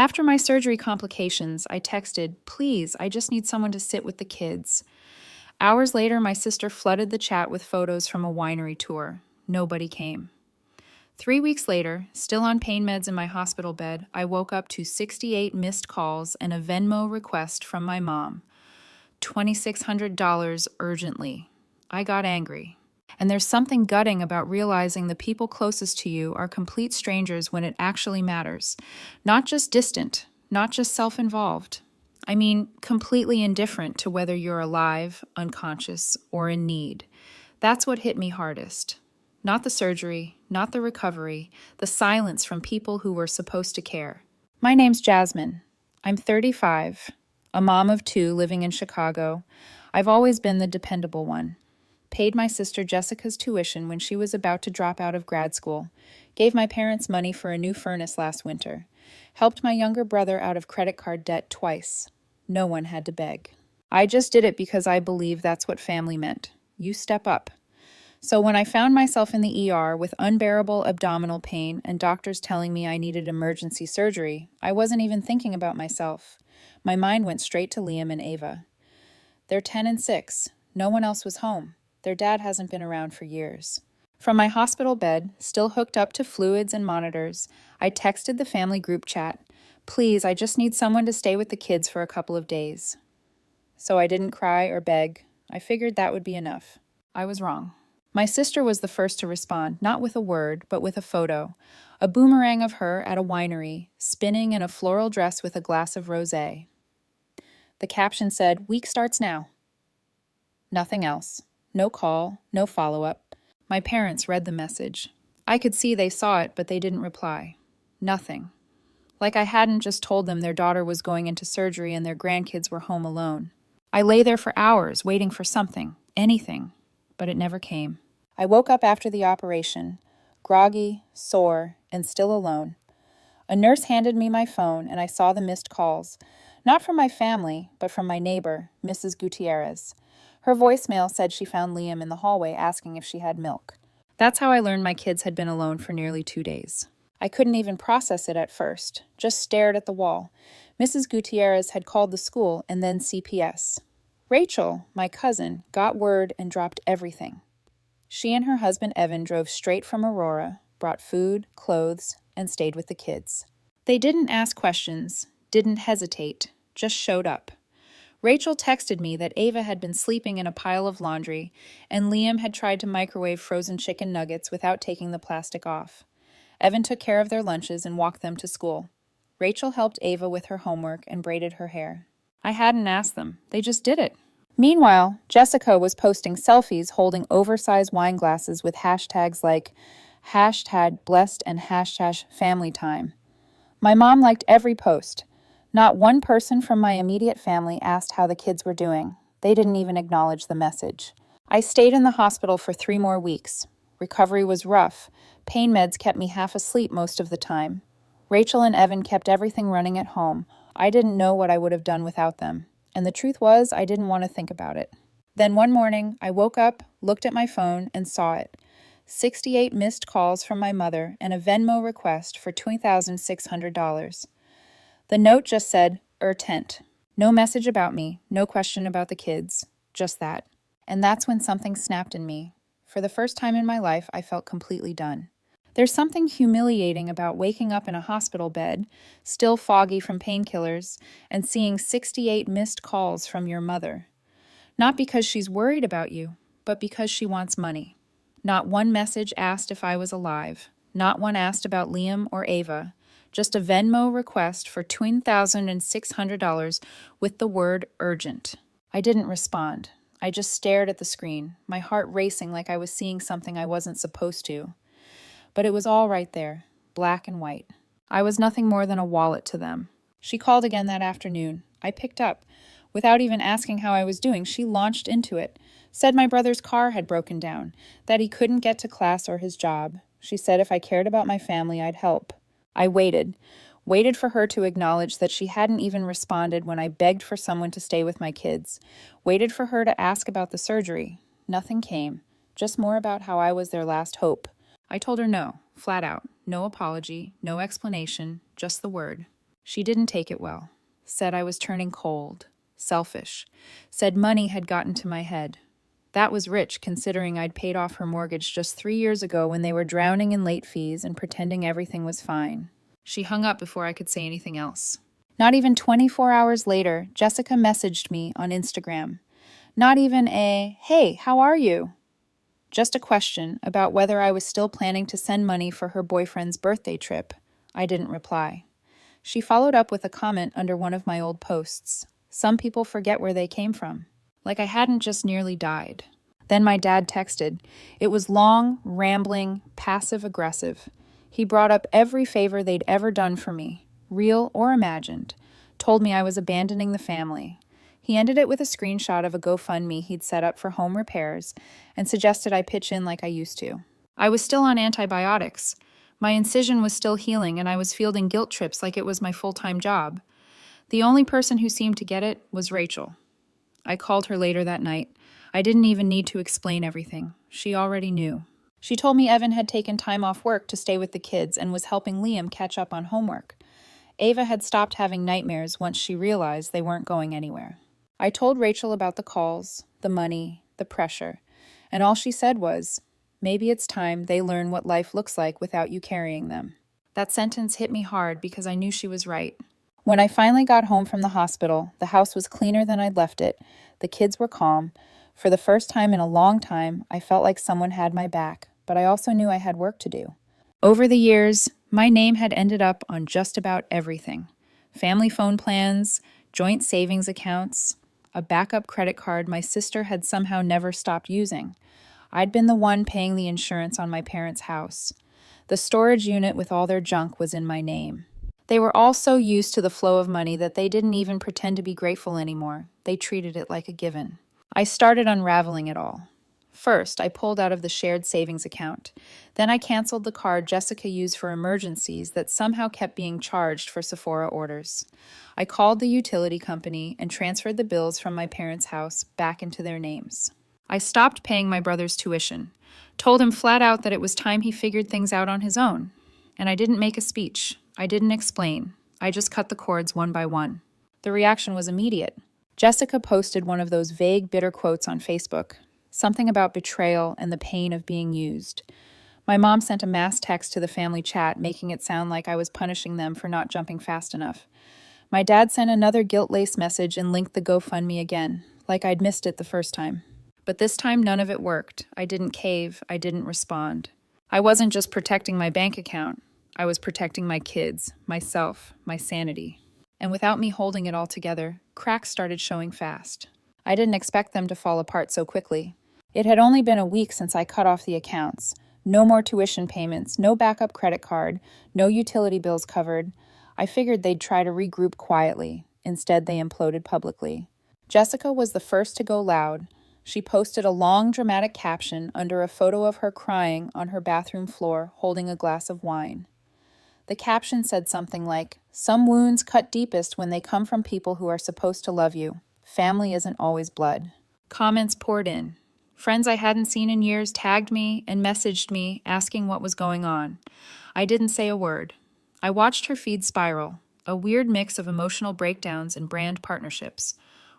After my surgery complications, I texted, "Please, I just need someone to sit with the kids." Hours later, my sister flooded the chat with photos from a winery tour. Nobody came. 3 weeks later, still on pain meds in my hospital bed, I woke up to 68 missed calls and a Venmo request from my mom. $2,600 urgently. I got angry. And there's something gutting about realizing the people closest to you are complete strangers when it actually matters. Not just distant, not just self-involved. I mean, completely indifferent to whether you're alive, unconscious, or in need. That's what hit me hardest. Not the surgery, not the recovery, the silence from people who were supposed to care. My name's Jasmine. I'm 35, a mom of 2 living in Chicago. I've always been the dependable one. Paid my sister Jessica's tuition when she was about to drop out of grad school, gave my parents money for a new furnace last winter, helped my younger brother out of credit card debt twice. No one had to beg. I just did it because I believe that's what family meant. You step up. So when I found myself in the ER with unbearable abdominal pain and doctors telling me I needed emergency surgery, I wasn't even thinking about myself. My mind went straight to Liam and Ava. They're 10 and 6. No one else was home. Their dad hasn't been around for years. From my hospital bed, still hooked up to fluids and monitors, I texted the family group chat, "Please, I just need someone to stay with the kids for a couple of days." So I didn't cry or beg. I figured that would be enough. I was wrong. My sister was the first to respond, not with a word, but with a photo. A boomerang of her at a winery, spinning in a floral dress with a glass of rosé. The caption said, "Week starts now." Nothing else. No call, no follow-up. My parents read the message. I could see they saw it, but they didn't reply. Nothing. Like I hadn't just told them their daughter was going into surgery and their grandkids were home alone. I lay there for hours, waiting for something, anything, but it never came. I woke up after the operation, groggy, sore, and still alone. A nurse handed me my phone, and I saw the missed calls, not from my family, but from my neighbor, Mrs. Gutierrez. Her voicemail said she found Liam in the hallway asking if she had milk. That's how I learned my kids had been alone for nearly 2 days. I couldn't even process it at first, just stared at the wall. Mrs. Gutierrez had called the school and then CPS. Rachel, my cousin, got word and dropped everything. She and her husband Evan drove straight from Aurora, brought food, clothes, and stayed with the kids. They didn't ask questions, didn't hesitate, just showed up. Rachel texted me that Ava had been sleeping in a pile of laundry, and Liam had tried to microwave frozen chicken nuggets without taking the plastic off. Evan took care of their lunches and walked them to school. Rachel helped Ava with her homework and braided her hair. I hadn't asked them. They just did it. Meanwhile, Jessica was posting selfies holding oversized wine glasses with hashtags like #blessed and #familytime. My mom liked every post. Not one person from my immediate family asked how the kids were doing. They didn't even acknowledge the message. I stayed in the hospital for 3 more weeks. Recovery was rough. Pain meds kept me half asleep most of the time. Rachel and Evan kept everything running at home. I didn't know what I would have done without them. And the truth was, I didn't want to think about it. Then one morning, I woke up, looked at my phone, and saw it. 68 missed calls from my mother and a Venmo request for $2,600. The note just said, "Urtent." No message about me, no question about the kids, just that. And that's when something snapped in me. For the first time in my life, I felt completely done. There's something humiliating about waking up in a hospital bed, still foggy from painkillers, and seeing 68 missed calls from your mother. Not because she's worried about you, but because she wants money. Not one message asked if I was alive. Not one asked about Liam or Ava. Just a Venmo request for $2,600 with the word urgent. I didn't respond. I just stared at the screen, my heart racing like I was seeing something I wasn't supposed to. But it was all right there, black and white. I was nothing more than a wallet to them. She called again that afternoon. I picked up. Without even asking how I was doing, she launched into it. Said my brother's car had broken down, that he couldn't get to class or his job. She said if I cared about my family, I'd help. I waited for her to acknowledge that she hadn't even responded when I begged for someone to stay with my kids. Waited for her to ask about the surgery. Nothing came, just more about how I was their last hope. I told her no, flat out. No apology, no explanation, just the word. She didn't take it well. Said I was turning cold, selfish. Said money had gotten to my head. That was rich, considering I'd paid off her mortgage just 3 years ago when they were drowning in late fees and pretending everything was fine. She hung up before I could say anything else. Not even 24 hours later, Jessica messaged me on Instagram. Not even a, "Hey, how are you?" Just a question about whether I was still planning to send money for her boyfriend's birthday trip. I didn't reply. She followed up with a comment under one of my old posts. Some people forget where they came from. Like I hadn't just nearly died. Then my dad texted. It was long, rambling, passive-aggressive. He brought up every favor they'd ever done for me, real or imagined. Told me I was abandoning the family. He ended it with a screenshot of a GoFundMe he'd set up for home repairs and suggested I pitch in like I used to. I was still on antibiotics. My incision was still healing, and I was fielding guilt trips like it was my full-time job. The only person who seemed to get it was Rachel. I called her later that night. I didn't even need to explain everything. She already knew. She told me Evan had taken time off work to stay with the kids and was helping Liam catch up on homework. Ava had stopped having nightmares once she realized they weren't going anywhere. I told Rachel about the calls, the money, the pressure, and all she said was, "Maybe it's time they learn what life looks like without you carrying them." That sentence hit me hard because I knew she was right. When I finally got home from the hospital, the house was cleaner than I'd left it. The kids were calm. For the first time in a long time, I felt like someone had my back, but I also knew I had work to do. Over the years, my name had ended up on just about everything. Family phone plans, joint savings accounts, a backup credit card my sister had somehow never stopped using. I'd been the one paying the insurance on my parents' house. The storage unit with all their junk was in my name. They were all so used to the flow of money that they didn't even pretend to be grateful anymore. They treated it like a given. I started unraveling it all. First, I pulled out of the shared savings account. Then I canceled the card Jessica used for emergencies that somehow kept being charged for Sephora orders. I called the utility company and transferred the bills from my parents' house back into their names. I stopped paying my brother's tuition, told him flat out that it was time he figured things out on his own. And I didn't make a speech. I didn't explain. I just cut the cords one by one. The reaction was immediate. Jessica posted one of those vague, bitter quotes on Facebook. Something about betrayal and the pain of being used. My mom sent a mass text to the family chat, making it sound like I was punishing them for not jumping fast enough. My dad sent another guilt-laced message and linked the GoFundMe again, like I'd missed it the first time. But this time none of it worked. I didn't cave. I didn't respond. I wasn't just protecting my bank account. I was protecting my kids, myself, my sanity. And without me holding it all together, cracks started showing fast. I didn't expect them to fall apart so quickly. It had only been a week since I cut off the accounts. No more tuition payments, no backup credit card, no utility bills covered. I figured they'd try to regroup quietly. Instead, they imploded publicly. Jessica was the first to go loud. She posted a long, dramatic caption under a photo of her crying on her bathroom floor, holding a glass of wine. The caption said something like, "Some wounds cut deepest when they come from people who are supposed to love you. Family isn't always blood." Comments poured in. Friends I hadn't seen in years tagged me and messaged me asking what was going on. I didn't say a word. I watched her feed spiral, a weird mix of emotional breakdowns and brand partnerships.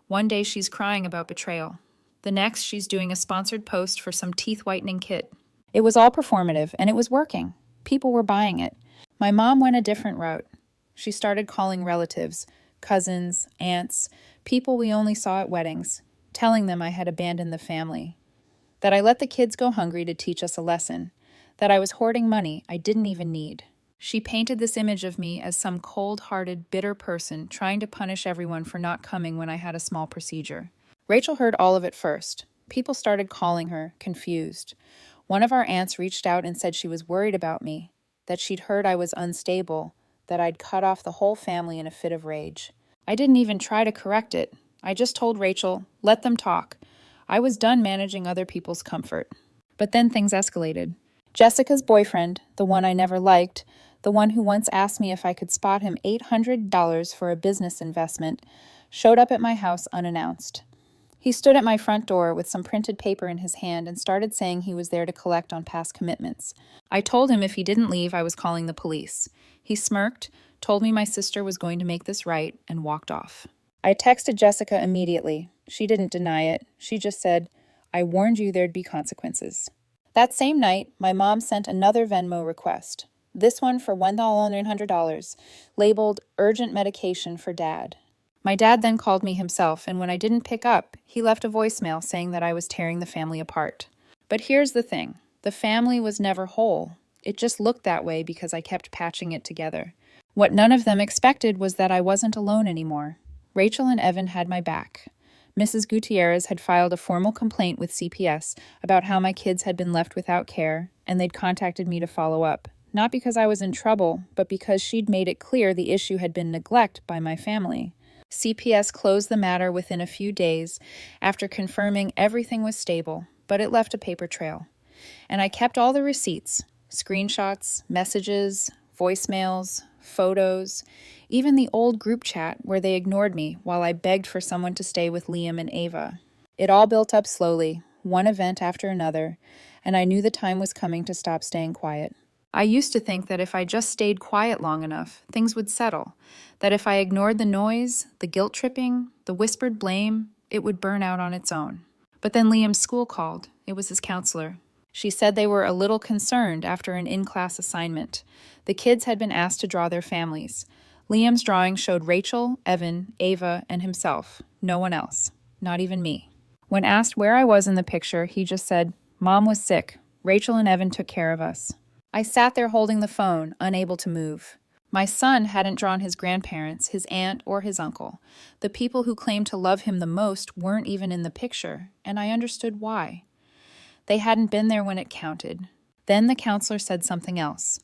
One day she's crying about betrayal. The next she's doing a sponsored post for some teeth whitening kit. It was all performative, and it was working. People were buying it. My mom went a different route. She started calling relatives, cousins, aunts, people we only saw at weddings, telling them I had abandoned the family. That I let the kids go hungry to teach us a lesson. That I was hoarding money I didn't even need. She painted this image of me as some cold-hearted, bitter person trying to punish everyone for not coming when I had a small procedure. Rachel heard all of it first. People started calling her, confused. One of our aunts reached out and said she was worried about me, that she'd heard I was unstable, that I'd cut off the whole family in a fit of rage. I didn't even try to correct it. I just told Rachel, let them talk. I was done managing other people's comfort. But then things escalated. Jessica's boyfriend, the one I never liked, the one who once asked me if I could spot him $800 for a business investment, showed up at my house unannounced. He stood at my front door with some printed paper in his hand and started saying he was there to collect on past commitments. I told him if he didn't leave, I was calling the police. He smirked, told me my sister was going to make this right, and walked off. I texted Jessica immediately. She didn't deny it. She just said, "I warned you there'd be consequences." That same night, my mom sent another Venmo request, this one for $1,900, labeled urgent medication for Dad. My dad then called me himself, and when I didn't pick up, he left a voicemail saying that I was tearing the family apart. But here's the thing. The family was never whole. It just looked that way because I kept patching it together. What none of them expected was that I wasn't alone anymore. Rachel and Evan had my back. Mrs. Gutierrez had filed a formal complaint with CPS about how my kids had been left without care, and they'd contacted me to follow up. Not because I was in trouble, but because she'd made it clear the issue had been neglect by my family. CPS closed the matter within a few days after confirming everything was stable, but it left a paper trail. And I kept all the receipts, screenshots, messages, voicemails, photos, even the old group chat where they ignored me while I begged for someone to stay with Liam and Ava. It all built up slowly, one event after another, and I knew the time was coming to stop staying quiet. I used to think that if I just stayed quiet long enough, things would settle, that if I ignored the noise, the guilt-tripping, the whispered blame, it would burn out on its own. But then Liam's school called. It was his counselor. She said they were a little concerned after an in-class assignment. The kids had been asked to draw their families. Liam's drawing showed Rachel, Evan, Ava, and himself. No one else. Not even me. When asked where I was in the picture, he just said, "Mom was sick. Rachel and Evan took care of us." I sat there holding the phone, unable to move. My son hadn't drawn his grandparents, his aunt, or his uncle. The people who claimed to love him the most weren't even in the picture, and I understood why. They hadn't been there when it counted. Then the counselor said something else.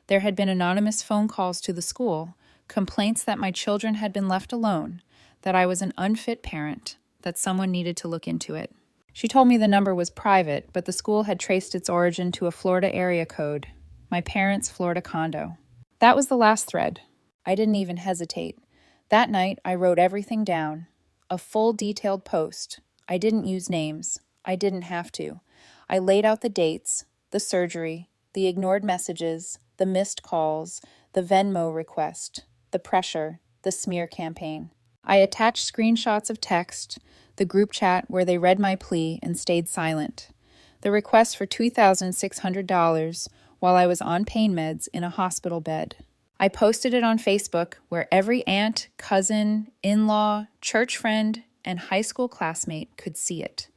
There had been anonymous phone calls to the school, complaints that my children had been left alone, that I was an unfit parent, that someone needed to look into it. She told me the number was private, but the school had traced its origin to a Florida area code, my parents' Florida condo. That was the last thread. I didn't even hesitate. That night, I wrote everything down. A full detailed post. I didn't use names. I didn't have to. I laid out the dates, the surgery, the ignored messages, the missed calls, the Venmo request, the pressure, the smear campaign. I attached screenshots of text, the group chat where they read my plea and stayed silent, the request for $2,600 while I was on pain meds in a hospital bed. I posted it on Facebook where every aunt, cousin, in-law, church friend, and high school classmate could see it,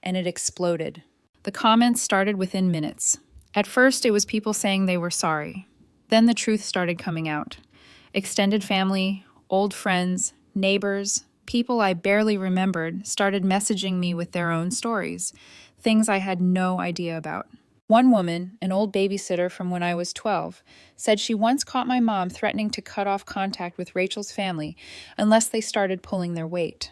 and it exploded. The comments started within minutes. At first, it was people saying they were sorry. Then the truth started coming out. Extended family, old friends, neighbors, people I barely remembered started messaging me with their own stories, things I had no idea about. One woman, an old babysitter from when I was 12, said she once caught my mom threatening to cut off contact with Rachel's family unless they started pulling their weight.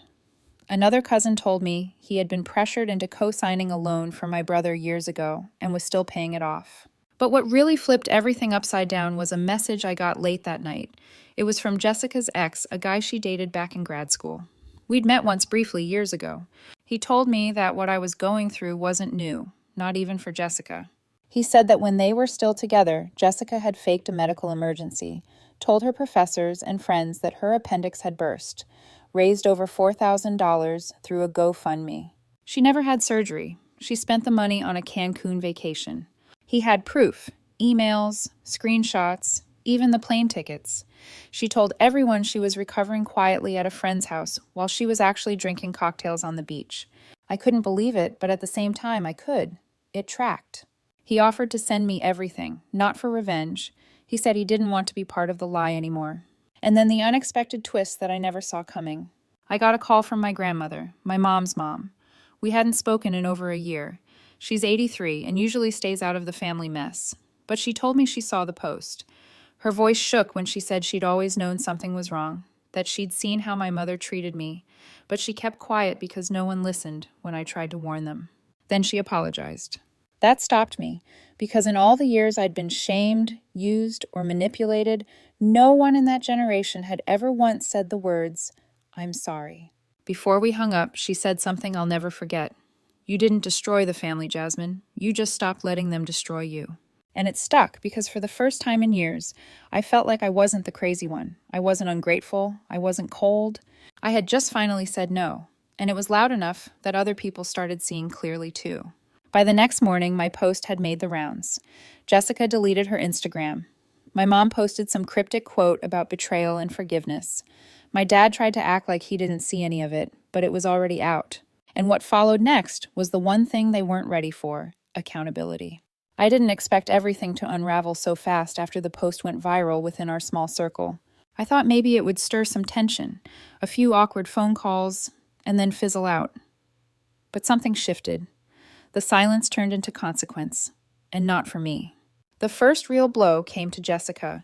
Another cousin told me he had been pressured into co-signing a loan for my brother years ago and was still paying it off. But what really flipped everything upside down was a message I got late that night. It was from Jessica's ex, a guy she dated back in grad school. We'd met once briefly years ago. He told me that what I was going through wasn't new, not even for Jessica. He said that when they were still together, Jessica had faked a medical emergency, told her professors and friends that her appendix had burst, raised over $4,000 through a GoFundMe. She never had surgery. She spent the money on a Cancun vacation. He had proof, emails, screenshots, even the plane tickets. She told everyone she was recovering quietly at a friend's house while she was actually drinking cocktails on the beach. I couldn't believe it, but at the same time I could. It tracked. He offered to send me everything, not for revenge. He said he didn't want to be part of the lie anymore. And then the unexpected twist that I never saw coming. I got a call from my grandmother, my mom's mom. We hadn't spoken in over a year. She's 83 and usually stays out of the family mess. But she told me she saw the post. Her voice shook when she said she'd always known something was wrong, that she'd seen how my mother treated me, but she kept quiet because no one listened when I tried to warn them. Then she apologized. That stopped me, because in all the years I'd been shamed, used, or manipulated, no one in that generation had ever once said the words, "I'm sorry." Before we hung up, she said something I'll never forget. "You didn't destroy the family, Jasmine. You just stopped letting them destroy you." And it stuck because for the first time in years, I felt like I wasn't the crazy one. I wasn't ungrateful. I wasn't cold. I had just finally said no, and it was loud enough that other people started seeing clearly too. By the next morning, my post had made the rounds. Jessica deleted her Instagram. My mom posted some cryptic quote about betrayal and forgiveness. My dad tried to act like he didn't see any of it, but it was already out. And what followed next was the one thing they weren't ready for: accountability. I didn't expect everything to unravel so fast after the post went viral within our small circle. I thought maybe it would stir some tension, a few awkward phone calls, and then fizzle out. But something shifted. The silence turned into consequence, and not for me. The first real blow came to Jessica.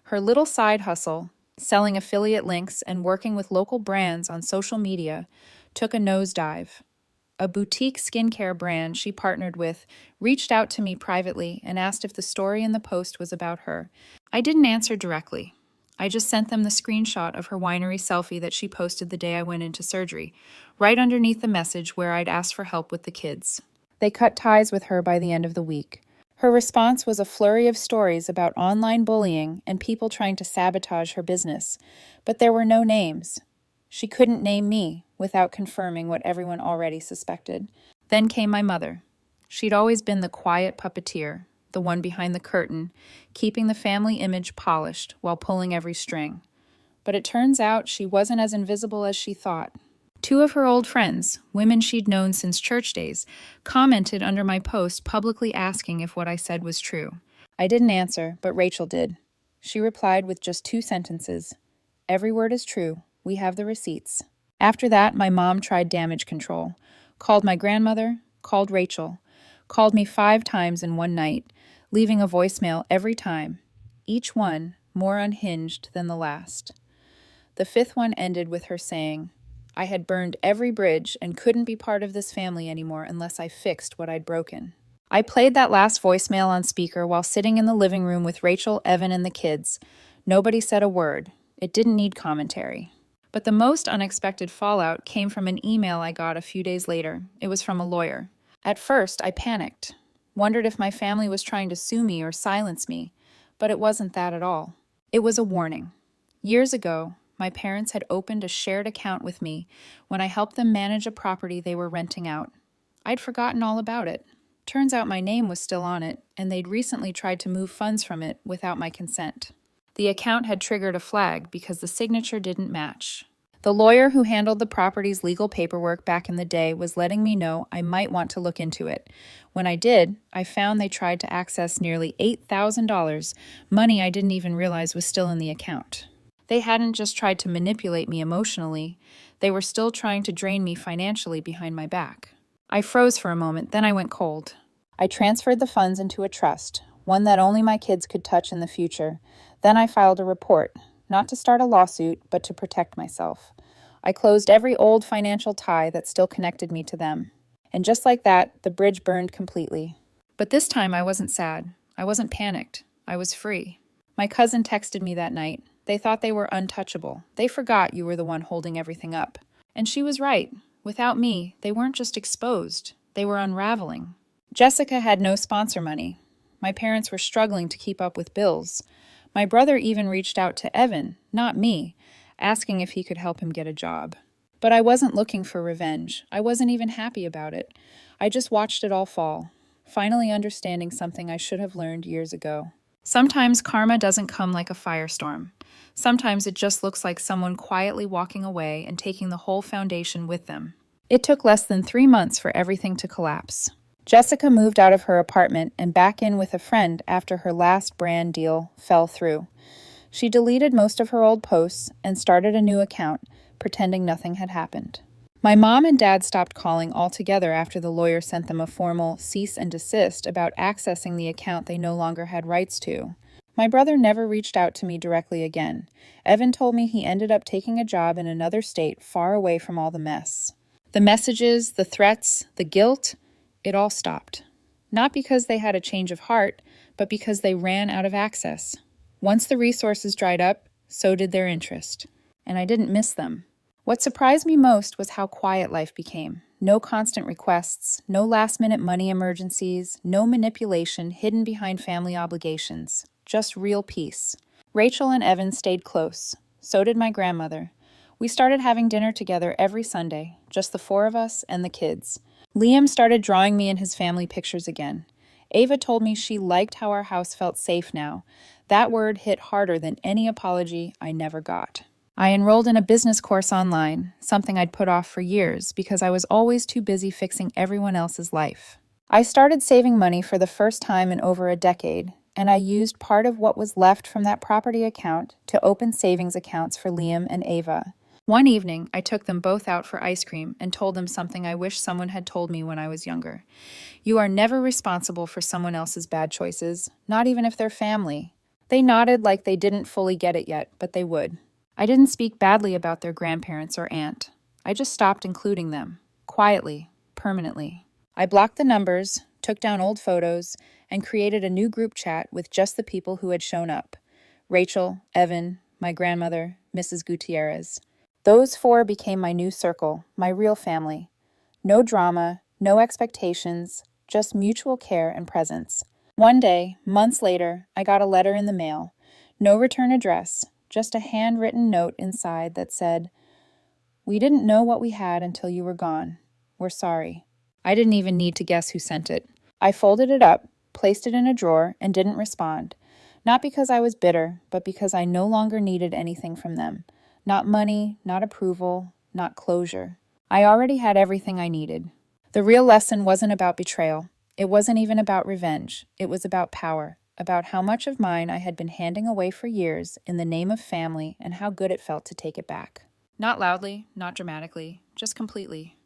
Her little side hustle, selling affiliate links and working with local brands on social media, took a nosedive. A boutique skincare brand she partnered with reached out to me privately and asked if the story in the post was about her. I didn't answer directly. I just sent them the screenshot of her winery selfie that she posted the day I went into surgery, right underneath the message where I'd asked for help with the kids. They cut ties with her by the end of the week. Her response was a flurry of stories about online bullying and people trying to sabotage her business, but there were no names. She couldn't name me without confirming what everyone already suspected. Then came my mother. She'd always been the quiet puppeteer, the one behind the curtain, keeping the family image polished while pulling every string. But it turns out she wasn't as invisible as she thought. Two of her old friends, women she'd known since church days, commented under my post publicly asking if what I said was true. I didn't answer, but Rachel did. She replied with just 2 sentences. "Every word is true. We have the receipts." After that, my mom tried damage control. Called my grandmother, called Rachel, called me 5 times in one night, leaving a voicemail every time, each one more unhinged than the last. The 5th one ended with her saying, I had burned every bridge and couldn't be part of this family anymore unless I fixed what I'd broken. I played that last voicemail on speaker while sitting in the living room with Rachel, Evan, and the kids. Nobody said a word. It didn't need commentary. But the most unexpected fallout came from an email I got a few days later. It was from a lawyer. At first, I panicked, wondered if my family was trying to sue me or silence me, but it wasn't that at all. It was a warning. Years ago, my parents had opened a shared account with me when I helped them manage a property they were renting out. I'd forgotten all about it. Turns out my name was still on it, and they'd recently tried to move funds from it without my consent. The account had triggered a flag because the signature didn't match. The lawyer who handled the property's legal paperwork back in the day was letting me know I might want to look into it. When I did, I found they tried to access nearly $8,000, money I didn't even realize was still in the account. They hadn't just tried to manipulate me emotionally, they were still trying to drain me financially behind my back. I froze for a moment, then I went cold. I transferred the funds into a trust, one that only my kids could touch in the future. Then I filed a report, not to start a lawsuit, but to protect myself. I closed every old financial tie that still connected me to them. And just like that, the bridge burned completely. But this time I wasn't sad. I wasn't panicked. I was free. My cousin texted me that night. They thought they were untouchable. They forgot you were the one holding everything up. And she was right. Without me, they weren't just exposed. They were unraveling. Jessica had no sponsor money. My parents were struggling to keep up with bills. My brother even reached out to Evan, not me, asking if he could help him get a job. But I wasn't looking for revenge. I wasn't even happy about it. I just watched it all fall, finally understanding something I should have learned years ago. Sometimes karma doesn't come like a firestorm. Sometimes it just looks like someone quietly walking away and taking the whole foundation with them. It took less than 3 months for everything to collapse. Jessica moved out of her apartment and back in with a friend after her last brand deal fell through. She deleted most of her old posts and started a new account, pretending nothing had happened. My mom and dad stopped calling altogether after the lawyer sent them a formal cease and desist about accessing the account they no longer had rights to. My brother never reached out to me directly again. Evan told me he ended up taking a job in another state far away from all the mess. The messages, the threats, the guilt, it all stopped. Not because they had a change of heart, but because they ran out of access. Once the resources dried up, so did their interest. And I didn't miss them. What surprised me most was how quiet life became. No constant requests, no last-minute money emergencies, no manipulation hidden behind family obligations. Just real peace. Rachel and Evan stayed close. So did my grandmother. We started having dinner together every Sunday, just the four of us and the kids. Liam started drawing me in his family pictures again. Ava told me she liked how our house felt safe now. That word hit harder than any apology I never got. I enrolled in a business course online, something I'd put off for years because I was always too busy fixing everyone else's life. I started saving money for the first time in over a decade, and I used part of what was left from that property account to open savings accounts for Liam and Ava. One evening, I took them both out for ice cream and told them something I wish someone had told me when I was younger. You are never responsible for someone else's bad choices, not even if they're family. They nodded like they didn't fully get it yet, but they would. I didn't speak badly about their grandparents or aunt. I just stopped including them, quietly, permanently. I blocked the numbers, took down old photos, and created a new group chat with just the people who had shown up. Rachel, Evan, my grandmother, Mrs. Gutierrez. Those four became my new circle, my real family. No drama, no expectations, just mutual care and presence. One day, months later, I got a letter in the mail. No return address, just a handwritten note inside that said, "We didn't know what we had until you were gone. We're sorry." I didn't even need to guess who sent it. I folded it up, placed it in a drawer, and didn't respond. Not because I was bitter, but because I no longer needed anything from them. Not money, not approval, not closure. I already had everything I needed. The real lesson wasn't about betrayal. It wasn't even about revenge. It was about power, about how much of mine I had been handing away for years in the name of family and how good it felt to take it back. Not loudly, not dramatically, just completely.